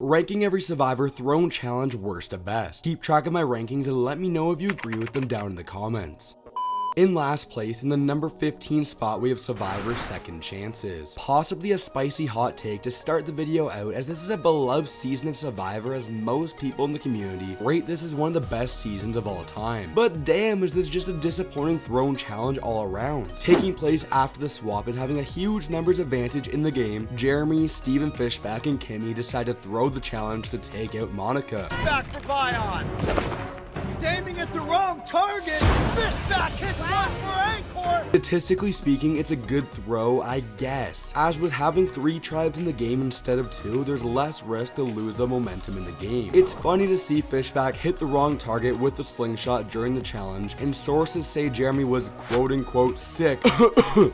Ranking every Survivor Throne challenge worst to best. Keep track of my rankings and let me know if you agree with them down in the comments. In last place, in the number 15 spot, we have Survivor Second Chances. Possibly a spicy hot take to start the video out, as this is a beloved season of Survivor, as most people in the community rate this as one of the best seasons of all time. But damn, is this just a disappointing Throne challenge all around. Taking place after the swap and having a huge numbers advantage in the game, Jeremy, Steven Fishback, and Kimmy decide to throw the challenge to take out Monica. Back for Bion. He's aiming at the wrong target. Fishback hits one for Anchor. Statistically speaking, it's a good throw, I guess. As with having 3 tribes in the game instead of 2, there's less risk to lose the momentum in the game. It's funny to see Fishback hit the wrong target with the slingshot during the challenge, and sources say Jeremy was quote-unquote sick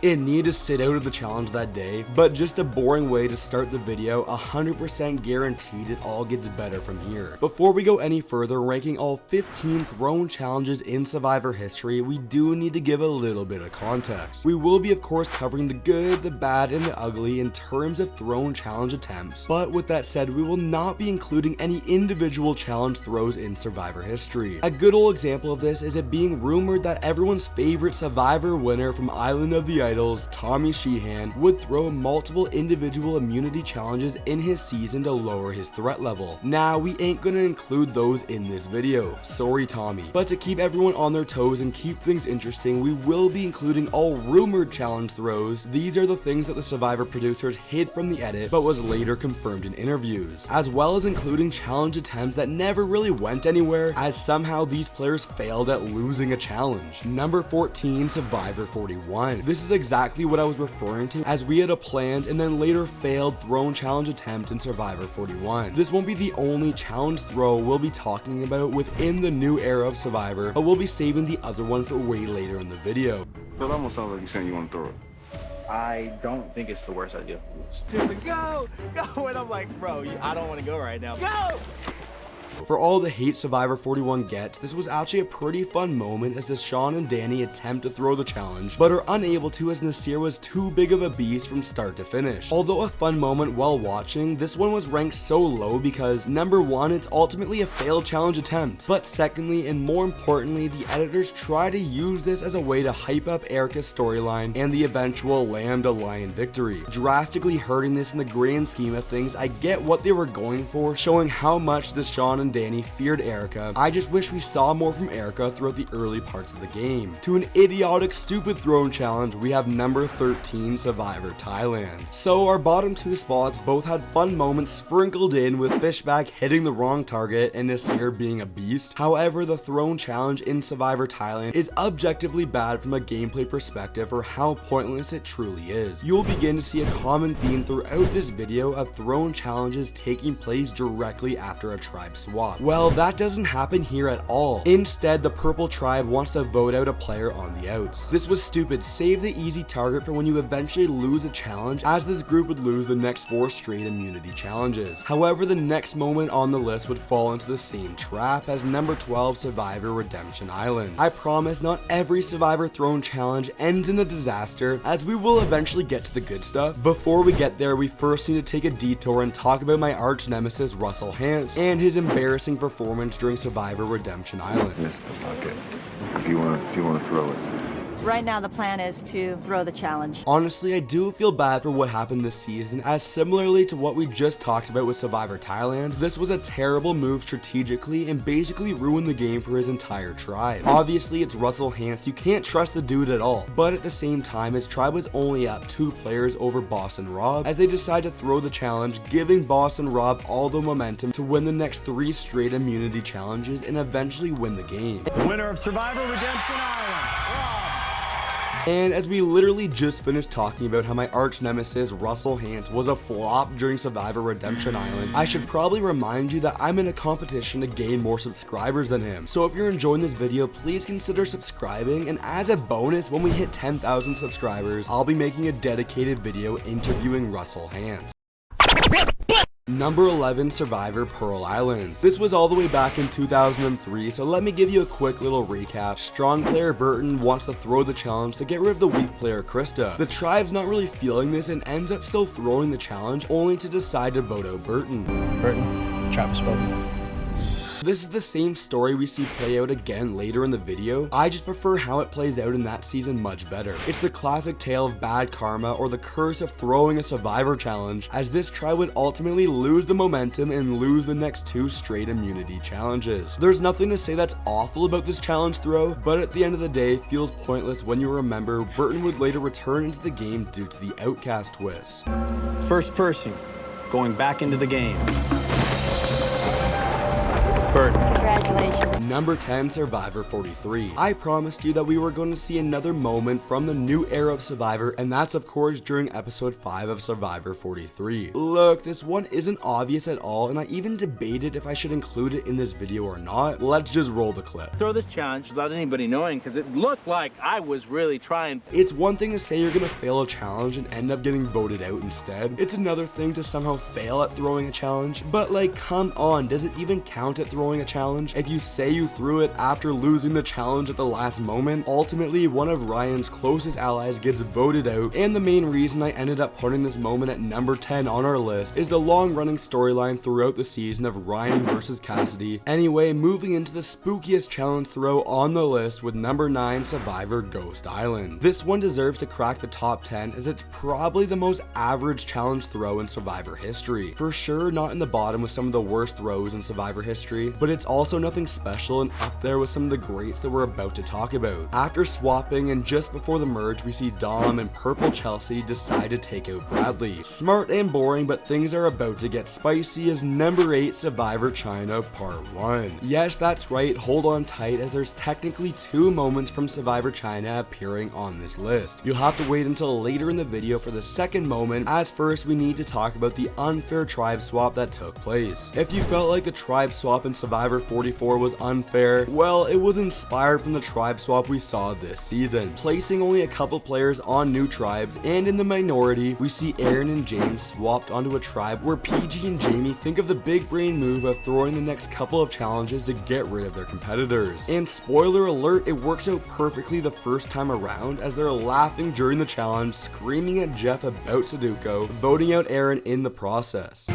and needed to sit out of the challenge that day, but just a boring way to start the video. 100% guaranteed it all gets better from here. Before we go any further, ranking all 15 Throne challenges in Survivor history, we do need to give a little bit of context. We will be of course covering the good, the bad, and the ugly in terms of Throne challenge attempts, but with that said, we will not be including any individual challenge throws in Survivor history. A good old example of this is it being rumored that everyone's favorite Survivor winner from Island of the Idols, Tommy Sheehan, would throw multiple individual immunity challenges in his season to lower his threat level. Now, we ain't gonna include those in this video, sorry Tommy, but to keep everyone on their toes and keep things interesting, we will be including all rumored challenge throws. These are the things that the Survivor producers hid from the edit but was later confirmed in interviews, as well as including challenge attempts that never really went anywhere, as somehow these players failed at losing a challenge. Number 14, Survivor 41. This is exactly what I was referring to, as we had a planned and then later failed Throne challenge attempt in Survivor 41. This won't be the only challenge throw we'll be talking about within the new era of Survivor, but we'll be saving the other one for way later in the video. It almost sounds like you're saying you want to throw it. I don't think it's the worst idea. Seriously, go! Go! And I'm like, bro, I don't want to go right now. Go! For all the hate Survivor 41 gets, this was actually a pretty fun moment as Deshaun and Danny attempt to throw the challenge, but are unable to as Nasir was too big of a beast from start to finish. Although a fun moment while watching, this one was ranked so low because, number 1, it's ultimately a failed challenge attempt, but secondly, and more importantly, the editors try to use this as a way to hype up Erica's storyline and the eventual Lambda Lion victory, drastically hurting this in the grand scheme of things. I get what they were going for, showing how much Deshaun and Danny feared Erica. I just wish we saw more from Erica throughout the early parts of the game. To an idiotic, stupid Throne challenge, we have number 13, Survivor Thailand. So our bottom 2 spots both had fun moments sprinkled in, with Fishback hitting the wrong target and Nasir being a beast. However, the Throne challenge in Survivor Thailand is objectively bad from a gameplay perspective for how pointless it truly is. You will begin to see a common theme throughout this video of Throne challenges taking place directly after a tribe swap. Well, that doesn't happen here at all. Instead, the purple tribe wants to vote out a player on the outs. This was stupid. Save the easy target for when you eventually lose a challenge, as this group would lose the next 4 straight immunity challenges. However, the next moment on the list would fall into the same trap as number 12, Survivor Redemption Island. I promise not every Survivor Throne challenge ends in a disaster, as we will eventually get to the good stuff. Before we get there, we first need to take a detour and talk about my arch nemesis Russell Hantz and his embarrassing performance during Survivor Redemption Island. Missed the bucket. If you want to throw it. Right now the plan is to throw the challenge. Honestly, I do feel bad for what happened this season, as similarly to what we just talked about with Survivor Thailand, this was a terrible move strategically and basically ruined the game for his entire tribe. Obviously, it's Russell Hantz, you can't trust the dude at all, but at the same time, his tribe was only up 2 players over Boss and Rob as they decide to throw the challenge, giving Boss and Rob all the momentum to win the next 3 straight immunity challenges and eventually win the game. The winner of Survivor Redemption Island, Rob. And as we literally just finished talking about how my arch nemesis Russell Hantz was a flop during Survivor Redemption Island, I should probably remind you that I'm in a competition to gain more subscribers than him. So if you're enjoying this video, please consider subscribing, and as a bonus, when we hit 10,000 subscribers, I'll be making a dedicated video interviewing Russell Hantz. Number 11, Survivor Pearl Islands. This was all the way back in 2003, so let me give you a quick little recap. Strong player Burton wants to throw the challenge to get rid of the weak player Krista. The tribe's not really feeling this and ends up still throwing the challenge, only to decide to vote out Burton. Burton, tribe has spoken. This is the same story we see play out again later in the video. I just prefer how it plays out in that season much better. It's the classic tale of bad karma or the curse of throwing a Survivor challenge, as this tribe would ultimately lose the momentum and lose the next 2 straight immunity challenges. There's nothing to say that's awful about this challenge throw, but at the end of the day, feels pointless when you remember Burton would later return into the game due to the outcast twist. First person going back into the game. Congratulations. Number 10, Survivor 43. I promised you that we were going to see another moment from the new era of Survivor, and that's of course during episode 5 of Survivor 43. Look, this one isn't obvious at all, and I even debated if I should include it in this video or not. Let's just roll the clip. Throw this challenge without anybody knowing, because it looked like I was really trying. It's one thing to say you're gonna fail a challenge and end up getting voted out instead. It's another thing to somehow fail at throwing a challenge, but like, come on, does it even count at throwing a challenge? If you say you threw it after losing the challenge at the last moment, ultimately one of Ryan's closest allies gets voted out, and the main reason I ended up putting this moment at number 10 on our list is the long-running storyline throughout the season of Ryan versus Cassidy. Anyway, moving into the spookiest challenge throw on the list with number 9, Survivor Ghost Island. This one deserves to crack the top 10 as it's probably the most average challenge throw in Survivor history. For sure not in the bottom with some of the worst throws in Survivor history, but it's also nothing special and up there with some of the greats that we're about to talk about. After swapping and just before the merge, we see Dom and Purple Chelsea decide to take out Bradley. Smart and boring, but things are about to get spicy as number 8, Survivor China Part 1. Yes, that's right, hold on tight as there's technically 2 moments from Survivor China appearing on this list. You'll have to wait until later in the video for the second moment, as first we need to talk about the unfair tribe swap that took place. If you felt like the tribe swap in Survivor 44 was unfair, well, it was inspired from the tribe swap we saw this season, placing only a couple players on new tribes, and in the minority, we see Aaron and James swapped onto a tribe where PG and Jamie think of the big brain move of throwing the next couple of challenges to get rid of their competitors. And spoiler alert, it works out perfectly the first time around as they're laughing during the challenge, screaming at Jeff about Sudoku, voting out Aaron in the process.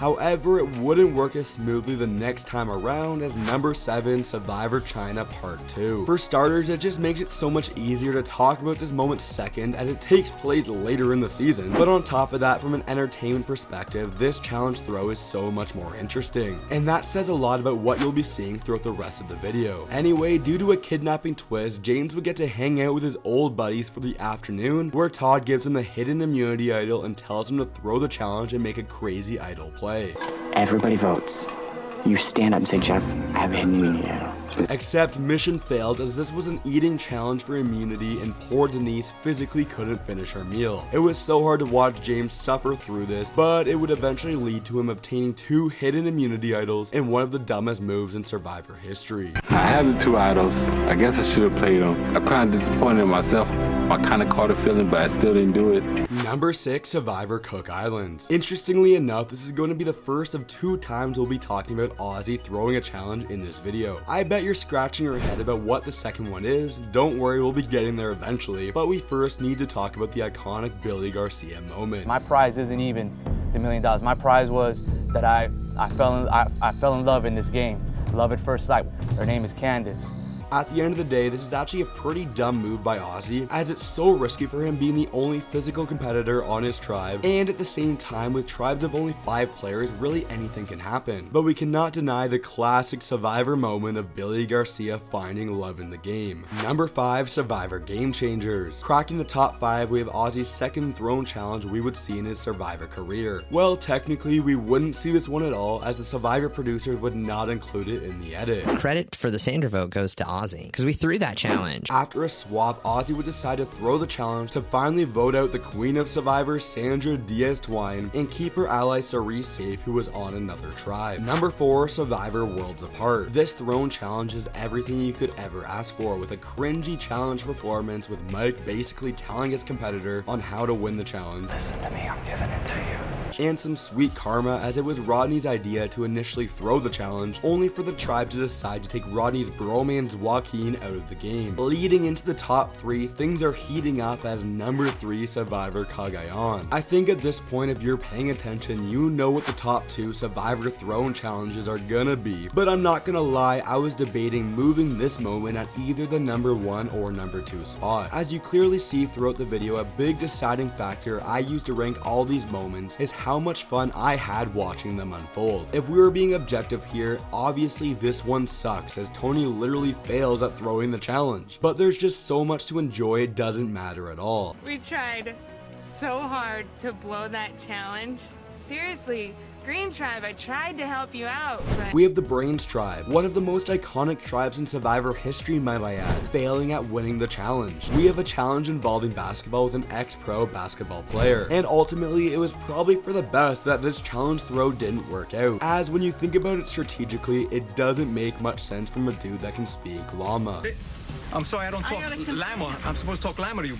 However, it wouldn't work as smoothly the next time around as number 7, Survivor China Part 2. For starters, it just makes it so much easier to talk about this moment second as it takes place later in the season. But on top of that, from an entertainment perspective, this challenge throw is so much more interesting. And that says a lot about what you'll be seeing throughout the rest of the video. Anyway, due to a kidnapping twist, James would get to hang out with his old buddies for the afternoon, where Todd gives him the hidden immunity idol and tells him to throw the challenge and make a crazy idol play. Everybody votes. You stand up and say, Jeff, I have a hidden immunity idol. Except mission failed as this was an eating challenge for immunity and poor Denise physically couldn't finish her meal. It was so hard to watch James suffer through this, but it would eventually lead to him obtaining 2 hidden immunity idols in one of the dumbest moves in Survivor history. I have the 2 idols. I guess I should have played them. I'm kind of disappointed in myself. I kind of caught a feeling, but I still didn't do it. Number 6, Survivor Cook Islands. Interestingly enough, this is going to be the first of 2 times we'll be talking about Ozzy throwing a challenge in this video. I bet you're scratching your head about what the second one is. Don't worry, we'll be getting there eventually, but we first need to talk about the iconic Billy Garcia moment. My prize isn't even the $1 million. My prize was that I fell in love in this game. Love at first sight. Her name is Candace. At the end of the day, this is actually a pretty dumb move by Ozzy, as it's so risky for him being the only physical competitor on his tribe, and at the same time, with tribes of only 5 players, really anything can happen. But we cannot deny the classic Survivor moment of Billy Garcia finding love in the game. Number 5, Survivor Game Changers. Cracking the top 5, we have Ozzy's second throne challenge we would see in his Survivor career. Well, technically, we wouldn't see this one at all, as the Survivor producers would not include it in the edit. Credit for the Sandra vote goes to Ozzy. Ozzy, because we threw that challenge. After a swap, Ozzy would decide to throw the challenge to finally vote out the Queen of Survivor, Sandra Diaz-Twine, and keep her ally Cerise safe, who was on another tribe. Number 4, Survivor Worlds Apart. This throne challenge is everything you could ever ask for, with a cringy challenge performance with Mike basically telling his competitor on how to win the challenge. Listen to me, I'm giving it to you. And some sweet karma, as it was Rodney's idea to initially throw the challenge, only for the tribe to decide to take Rodney's bromance Joaquin out of the game. Leading into the top 3, things are heating up as number 3 Survivor Cagayan. I think at this point, if you're paying attention, you know what the top 2 Survivor Throne challenges are gonna be, but I'm not gonna lie, I was debating moving this moment at either the number 1 or number 2 spot. As you clearly see throughout the video, a big deciding factor I used to rank all these moments is how much fun I had watching them unfold. If we were being objective here, obviously this one sucks, as Tony literally fails at throwing the challenge. But there's just so much to enjoy, it doesn't matter at all. We tried so hard to blow that challenge. Seriously, Green Tribe, I tried to help you out, but... We have the Brains Tribe, one of the most iconic tribes in Survivor history, might I add, failing at winning the challenge. We have a challenge involving basketball with an ex-pro basketball player, and ultimately it was probably for the best that this challenge throw didn't work out, as when you think about it strategically, it doesn't make much sense from a dude that can speak llama. I'm sorry, I don't talk llama. I'm supposed to talk llama to you.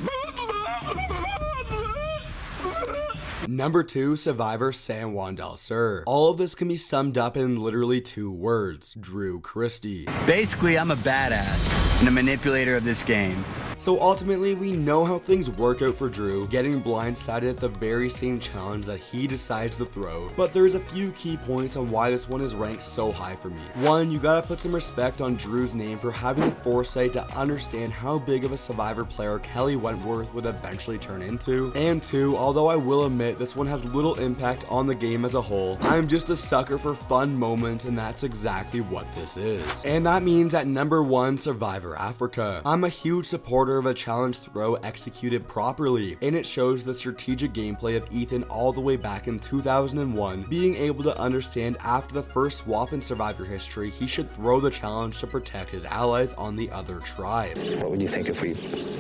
Number 2, Survivor San Juan del Sur. All of this can be summed up in literally 2 words: Drew Christie. Basically, I'm a badass and a manipulator of this game. So ultimately, we know how things work out for Drew, getting blindsided at the very same challenge that he decides to throw. But there's a few key points on why this one is ranked so high for me. 1, you gotta put some respect on Drew's name for having the foresight to understand how big of a Survivor player Kelly Wentworth would eventually turn into. And 2, although I will admit this one has little impact on the game as a whole, I'm just a sucker for fun moments, and that's exactly what this is. And that means at number 1, Survivor Africa. I'm a huge supporter of a challenge throw executed properly, and it shows the strategic gameplay of Ethan all the way back in 2001, being able to understand after the first swap in Survivor history, he should throw the challenge to protect his allies on the other tribe. What would you think if we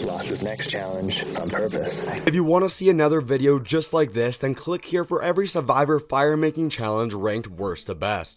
lost this next challenge on purpose? If you want to see another video just like this, then click here for every Survivor fire making challenge ranked worst to best.